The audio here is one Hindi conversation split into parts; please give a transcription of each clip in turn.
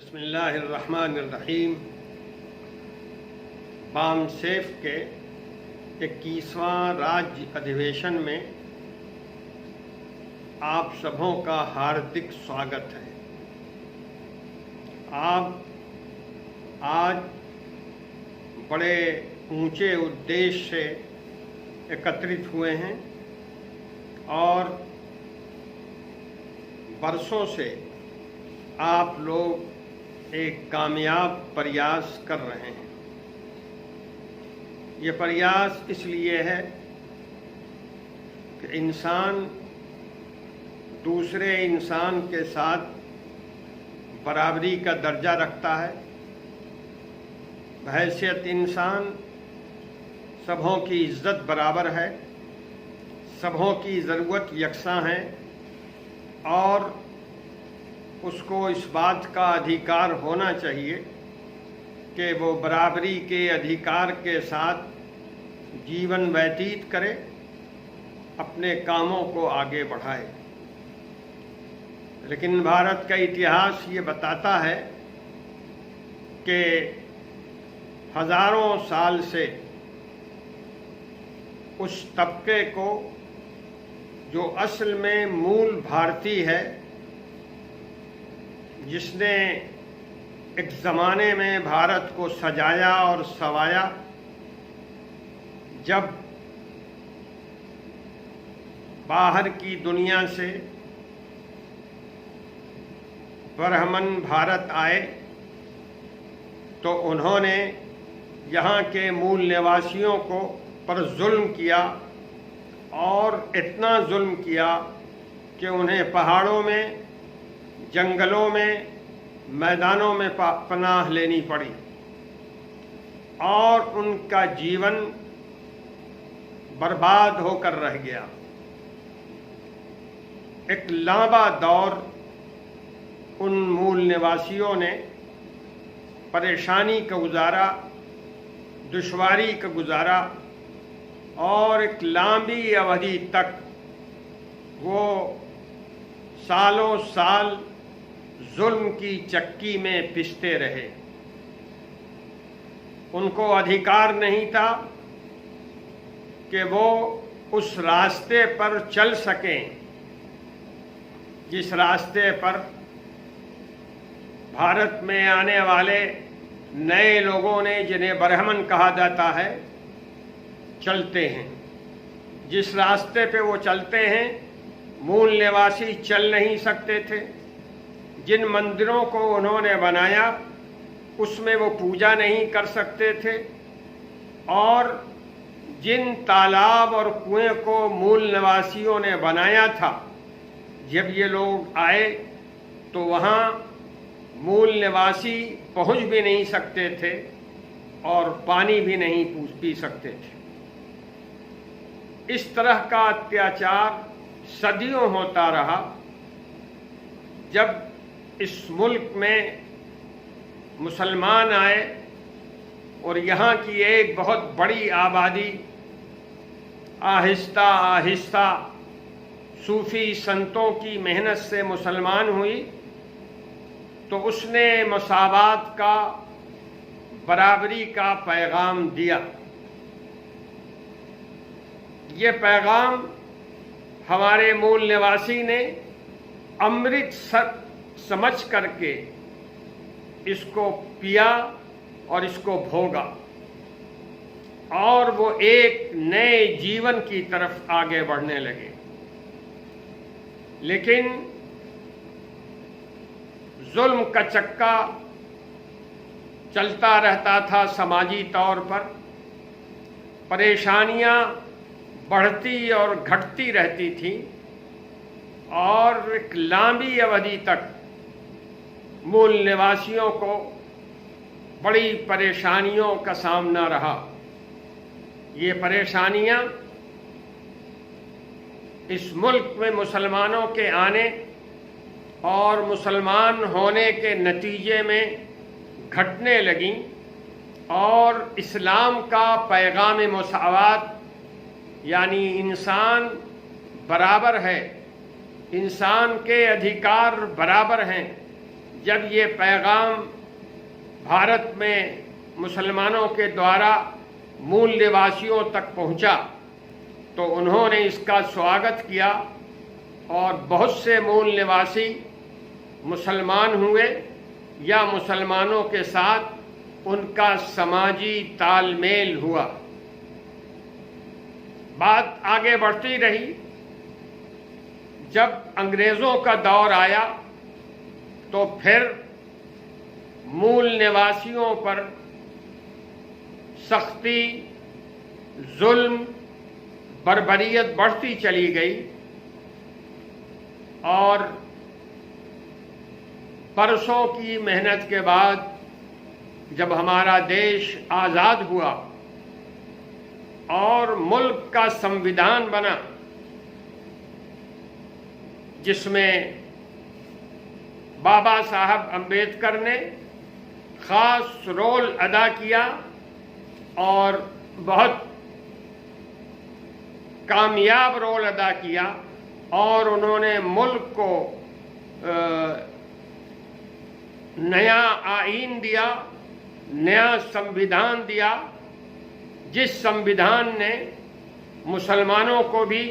बिस्मिल्लाहिर्रहमानिर्रहीम। बामसेफ के 21वां राज्य अधिवेशन में आप सबों का हार्दिक स्वागत है। आप आज बड़े ऊंचे उद्देश्य से एकत्रित हुए हैं और बरसों से आप लोग एक कामयाब प्रयास कर रहे हैं। ये प्रयास इसलिए है कि इंसान दूसरे इंसान के साथ बराबरी का दर्जा रखता है। बहैसियत इंसान सबों की इज्जत बराबर है, सबों की ज़रूरत यकसां है और उसको इस बात का अधिकार होना चाहिए कि वो बराबरी के अधिकार के साथ जीवन व्यतीत करे, अपने कामों को आगे बढ़ाए। लेकिन भारत का इतिहास ये बताता है कि हजारों साल से उस तबके को जो असल में मूल भारतीय है, जिसने एक ज़माने में भारत को सजाया और संवाया, जब बाहर की दुनिया से ब्राह्मण भारत आए तो उन्होंने यहाँ के मूल निवासियों को पर जुल्म किया और इतना जुल्म किया कि उन्हें पहाड़ों में, जंगलों में, मैदानों में पनाह लेनी पड़ी और उनका जीवन बर्बाद होकर रह गया। एक लंबा दौर उन मूल निवासियों ने परेशानी का गुजारा, दुश्वारी का गुजारा और एक लंबी अवधि तक वो सालों साल जुल्म की चक्की में पिसते रहे। उनको अधिकार नहीं था कि वो उस रास्ते पर चल सकें जिस रास्ते पर भारत में आने वाले नए लोगों ने, जिन्हें ब्राह्मण कहा जाता है, चलते हैं। जिस रास्ते पे वो चलते हैं मूल निवासी चल नहीं सकते थे। जिन मंदिरों को उन्होंने बनाया उसमें वो पूजा नहीं कर सकते थे और जिन तालाब और कुएं को मूल निवासियों ने बनाया था, जब ये लोग आए तो वहाँ मूल निवासी पहुँच भी नहीं सकते थे और पानी भी नहीं पी सकते थे। इस तरह का अत्याचार सदियों होता रहा। जब इस मुल्क में मुसलमान आए और यहाँ की एक बहुत बड़ी आबादी आहिस्ता आहिस्ता सूफ़ी संतों की मेहनत से मुसलमान हुई, तो उसने मसावात का, बराबरी का पैगाम दिया। ये पैगाम हमारे मूल निवासी ने अमृत समझ करके इसको पिया और इसको भोगा और वो एक नए जीवन की तरफ आगे बढ़ने लगे। लेकिन जुल्म का चक्का चलता रहता था। समाजी तौर पर परेशानियां बढ़ती और घटती रहती थी और एक लंबी अवधि तक मूल निवासियों को बड़ी परेशानियों का सामना रहा। ये परेशानियां इस मुल्क में मुसलमानों के आने और मुसलमान होने के नतीजे में घटने लगीं और इस्लाम का पैगाम मुसावात, यानी इंसान बराबर है, इंसान के अधिकार बराबर हैं, जब ये पैगाम भारत में मुसलमानों के द्वारा मूल निवासियों तक पहुंचा तो उन्होंने इसका स्वागत किया और बहुत से मूल निवासी मुसलमान हुए या मुसलमानों के साथ उनका समाजी तालमेल हुआ। बात आगे बढ़ती रही। जब अंग्रेज़ों का दौर आया तो फिर मूल निवासियों पर सख्ती, जुल्म, बर्बरियत बढ़ती चली गई और बरसों की मेहनत के बाद जब हमारा देश आज़ाद हुआ और मुल्क का संविधान बना जिसमें बाबा साहब अम्बेडकर ने ख़ास रोल अदा किया और बहुत कामयाब रोल अदा किया और उन्होंने मुल्क को नया आईन दिया, नया संविधान दिया, जिस संविधान ने मुसलमानों को भी,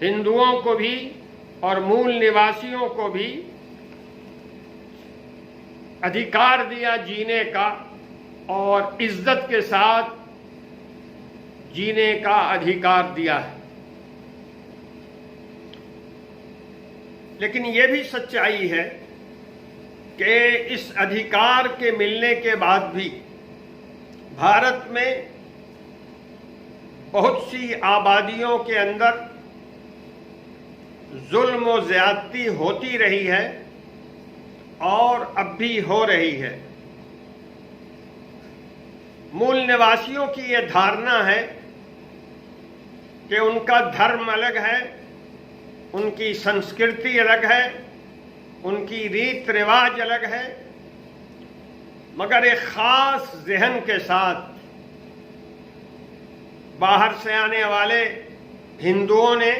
हिंदुओं को भी और मूल निवासियों को भी अधिकार दिया जीने का और इज्जत के साथ जीने का अधिकार दिया है। लेकिन ये भी सच्चाई है कि इस अधिकार के मिलने के बाद भी भारत में बहुत सी आबादियों के अंदर जुल्म और ज़्यादती होती रही है और अब भी हो रही है। मूल निवासियों की ये धारणा है कि उनका धर्म अलग है, उनकी संस्कृति अलग है, उनकी रीत रिवाज अलग है, मगर एक ख़ास ज़हन के साथ बाहर से आने वाले हिंदुओं ने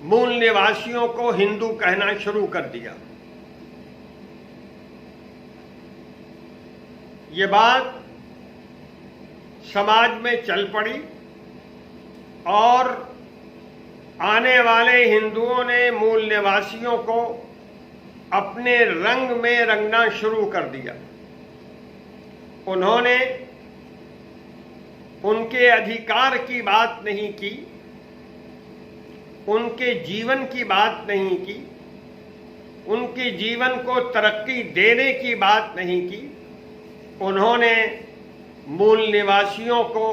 मूल निवासियों को हिंदू कहना शुरू कर दिया। ये बात समाज में चल पड़ी और आने वाले हिंदुओं ने मूल निवासियों को अपने रंग में रंगना शुरू कर दिया। उन्होंने उनके अधिकार की बात नहीं की, उनके जीवन की बात नहीं की, उनके जीवन को तरक्की देने की बात नहीं की। उन्होंने मूल निवासियों को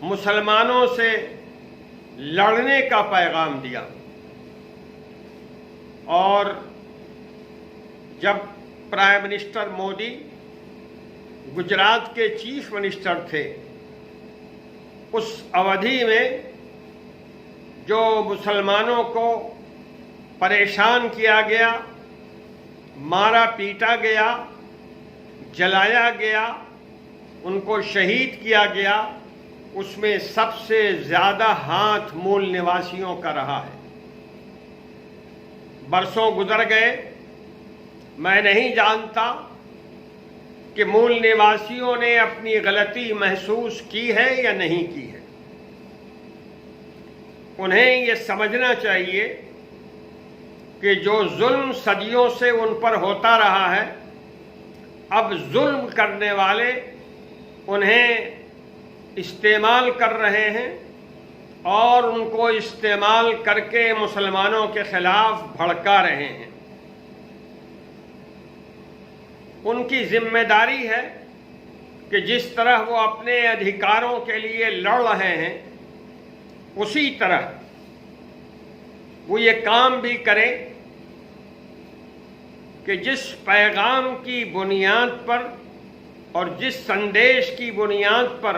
मुसलमानों से लड़ने का पैगाम दिया और जब प्राइम मिनिस्टर मोदी गुजरात के चीफ मिनिस्टर थे उस अवधि में जो मुसलमानों को परेशान किया गया, मारा पीटा गया, जलाया गया, उनको शहीद किया गया, उसमें सबसे ज़्यादा हाथ मूल निवासियों का रहा है। बरसों गुजर गए, मैं नहीं जानता कि मूल निवासियों ने अपनी गलती महसूस की है या नहीं की है। उन्हें ये समझना चाहिए कि जो जुल्म सदियों से उन पर होता रहा है, अब जुल्म करने वाले उन्हें इस्तेमाल कर रहे हैं और उनको इस्तेमाल करके मुसलमानों के खिलाफ भड़का रहे हैं। उनकी जिम्मेदारी है कि जिस तरह वो अपने अधिकारों के लिए लड़ रहे हैं उसी तरह वो ये काम भी करें कि जिस पैगाम की बुनियाद पर और जिस संदेश की बुनियाद पर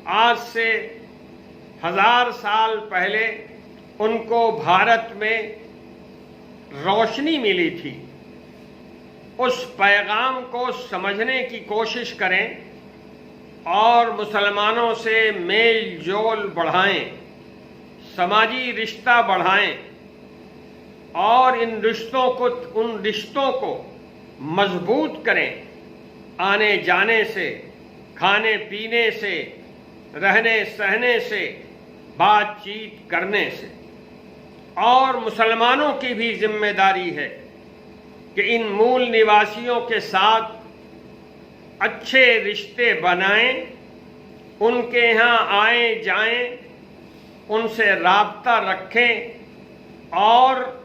आज से 1000 साल पहले उनको भारत में रोशनी मिली थी, उस पैगाम को समझने की कोशिश करें और मुसलमानों से मेल जोल बढ़ाएं, समाजी रिश्ता बढ़ाएं और उन रिश्तों को मजबूत करें, आने जाने से, खाने पीने से, रहने सहने से, बातचीत करने से। और मुसलमानों की भी जिम्मेदारी है कि इन मूल निवासियों के साथ अच्छे रिश्ते बनाएं, उनके यहाँ आए जाएं, उनसे राब्ता रखें और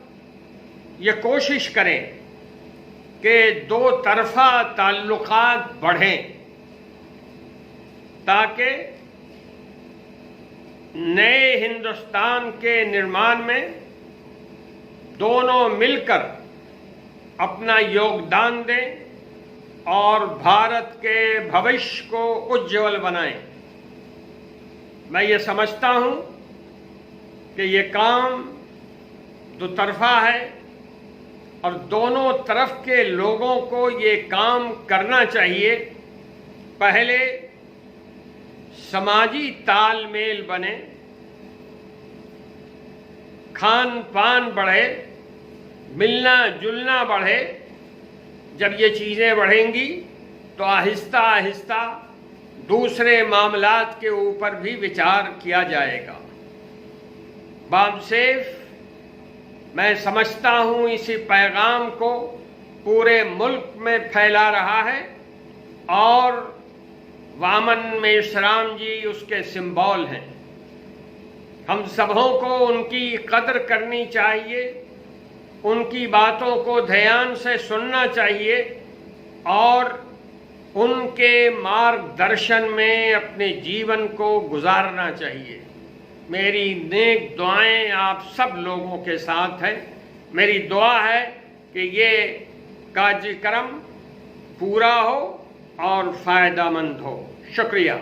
ये कोशिश करें कि दो तरफा ताल्लुकात बढ़ें, ताकि नए हिंदुस्तान के निर्माण में दोनों मिलकर अपना योगदान दें और भारत के भविष्य को उज्ज्वल बनाएं। मैं ये समझता हूं कि ये काम दो तरफा है और दोनों तरफ के लोगों को ये काम करना चाहिए। पहले समाजी तालमेल बने, खान पान बढ़े, मिलना जुलना बढ़े। जब ये चीज़ें बढ़ेंगी तो आहिस्ता आहिस्ता दूसरे मामलात के ऊपर भी विचार किया जाएगा। बामसेफ मैं समझता हूँ इसी पैगाम को पूरे मुल्क में फैला रहा है और वामन मेश्राम जी उसके सिंबल हैं। हम सबों को उनकी कदर करनी चाहिए, उनकी बातों को ध्यान से सुनना चाहिए और उनके मार्गदर्शन में अपने जीवन को गुजारना चाहिए। मेरी नेक दुआएं आप सब लोगों के साथ हैं। मेरी दुआ है कि ये कार्यक्रम पूरा हो और फ़ायदेमंद हो। शुक्रिया।